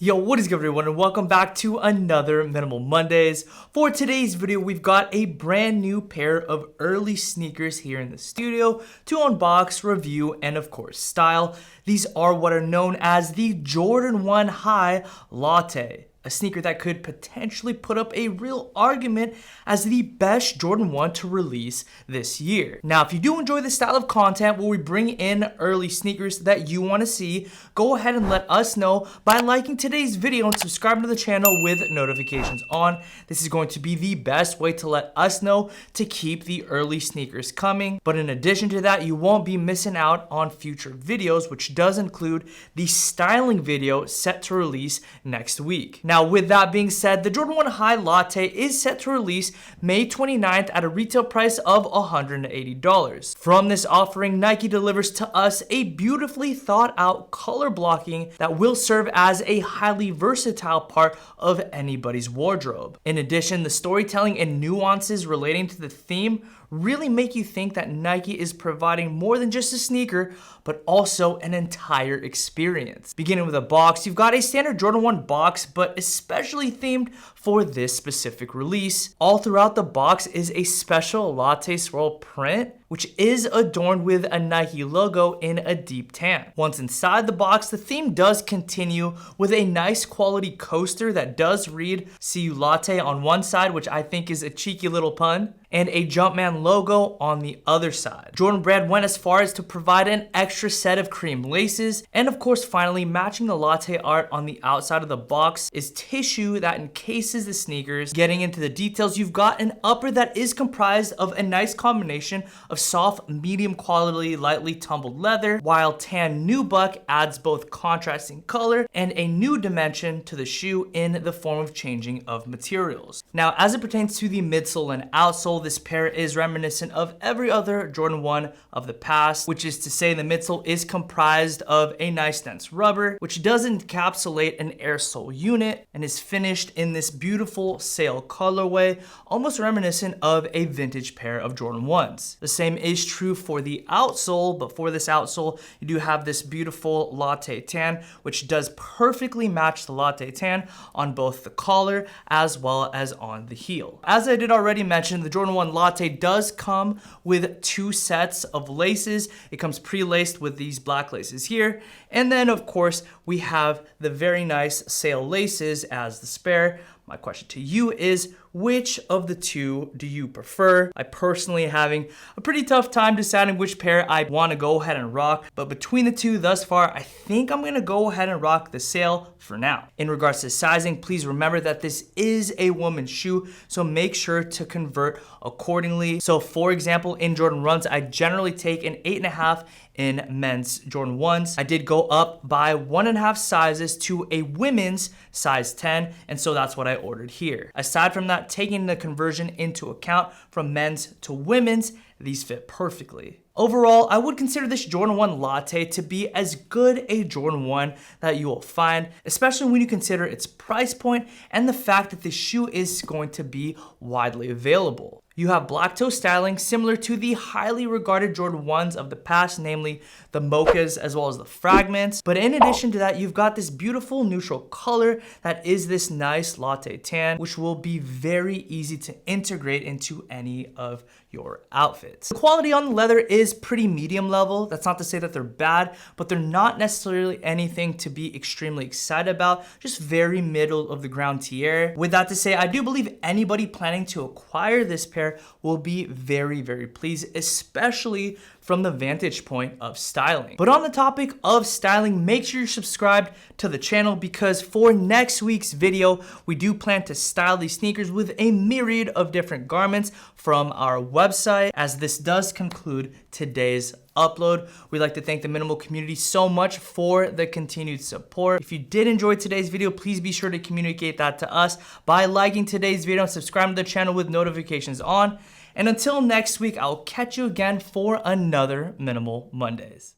Yo, what is good everyone, and welcome back to another Minimal Mondays. For today's video, we've got a brand new pair of early sneakers here in the studio to unbox, review, and of course style. These are what are known as the Jordan 1 High Latte, a sneaker that could potentially put up a real argument as the best Jordan 1 to release this year. Now, if you do enjoy this style of content where we bring in early sneakers that you want to see, go ahead and let us know by liking today's video and subscribing to the channel with notifications on. This is going to be the best way to let us know to keep the early sneakers coming. But in addition to that, you won't be missing out on future videos, which does include the styling video set to release next week. Now, with that being said, the Jordan 1 High Latte is set to release May 29th at a retail price of $180. From this offering, Nike delivers to us a beautifully thought out color blocking that will serve as a highly versatile part of anybody's wardrobe. In addition, the storytelling and nuances relating to the theme really make you think that Nike is providing more than just a sneaker, but also an entire experience. Beginning with a box, you've got a standard Jordan 1 box, but especially themed for this specific release. All throughout the box is a special latte swirl print, which is adorned with a Nike logo in a deep tan. Once inside the box, the theme does continue with a nice quality coaster that does read "See You Latte" on one side, which I think is a cheeky little pun, and a Jumpman logo on the other side. Jordan Brand went as far as to provide an extra set of cream laces, and of course finally matching the latte art on the outside of the box is tissue that encases the sneakers. Getting into the details, you've got an upper that is comprised of a nice combination of soft, medium quality, lightly tumbled leather, while tan nubuck adds both contrasting color and a new dimension to the shoe in the form of changing of materials. Now, as it pertains to the midsole and outsole, this pair is reminiscent of every other Jordan 1 of the past, which is to say the midsole is comprised of a nice dense rubber, which does encapsulate an air sole unit and is finished in this beautiful sail colorway, almost reminiscent of a vintage pair of Jordan 1s. The same is true for the outsole, but for this outsole, you do have this beautiful latte tan, which does perfectly match the latte tan on both the collar as well as on the heel. As I did already mention, the Jordan 1 Latte does come with two sets of laces. It comes pre-laced with these black laces here, and then of course we have the very nice sail laces as the spare. My question to you is, which of the two do you prefer? I personally having a pretty tough time deciding which pair I want to go ahead and rock, but between the two thus far, I think I'm going to go ahead and rock the sail for now. In regards to sizing, please remember that this is a woman's shoe, so make sure to convert accordingly. So for example, in Jordan runs, I generally take an 8.5 in men's Jordan 1s. I did go up by 1.5 sizes to a women's size 10, and so that's what I ordered here. Aside from that, taking the conversion into account from men's to women's, these fit perfectly. Overall, I would consider this Jordan 1 Latte to be as good a Jordan 1 that you will find, especially when you consider its price point and the fact that the shoe is going to be widely available. You have black toe styling similar to the highly regarded Jordan 1s of the past, namely the mochas as well as the fragments. But in addition to that, you've got this beautiful neutral color that is this nice latte tan, which will be very easy to integrate into any of your outfits. The quality on the leather is pretty medium level. That's not to say that they're bad, but they're not necessarily anything to be extremely excited about, just very middle of the ground tier. With that to say, I do believe anybody planning to acquire this pair will be very, very pleased, especially from the vantage point of styling. But on the topic of styling, make sure you're subscribed to the channel because for next week's video, we do plan to style these sneakers with a myriad of different garments from our website. As this does conclude today's upload, we'd like to thank the Minimal community so much for the continued support. If you did enjoy today's video, please be sure to communicate that to us by liking today's video and subscribing to the channel with notifications on. And until next week, I'll catch you again for another Minimal Mondays.